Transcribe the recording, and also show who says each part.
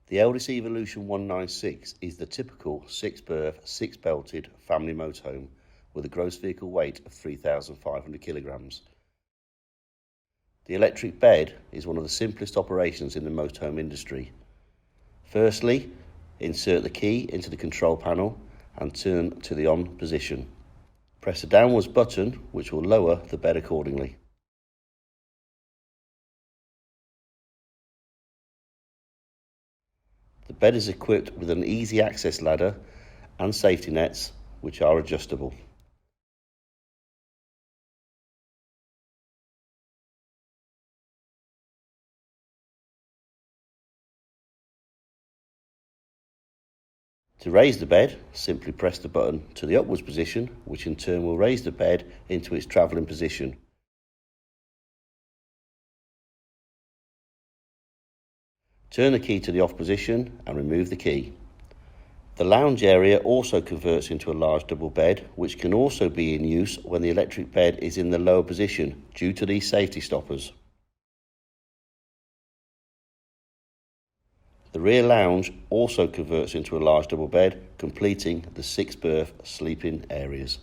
Speaker 1: The Elddis Evolution 196 is the typical 6-berth, 6-belted family motorhome with a gross vehicle weight of 3,500 kilograms. The electric bed is one of the simplest operations in the motorhome industry. Firstly, insert the key into the control panel and turn to the on position. Press the downwards button which will lower the bed accordingly. The bed is equipped with an easy access ladder and safety nets which are adjustable. To raise the bed, simply press the button to the upwards position, which in turn will raise the bed into its travelling position. Turn the key to the off position and remove the key. The lounge area also converts into a large double bed, which can also be in use when the electric bed is in the lower position due to these safety stoppers. The rear lounge also converts into a large double bed, completing the 6-berth sleeping areas.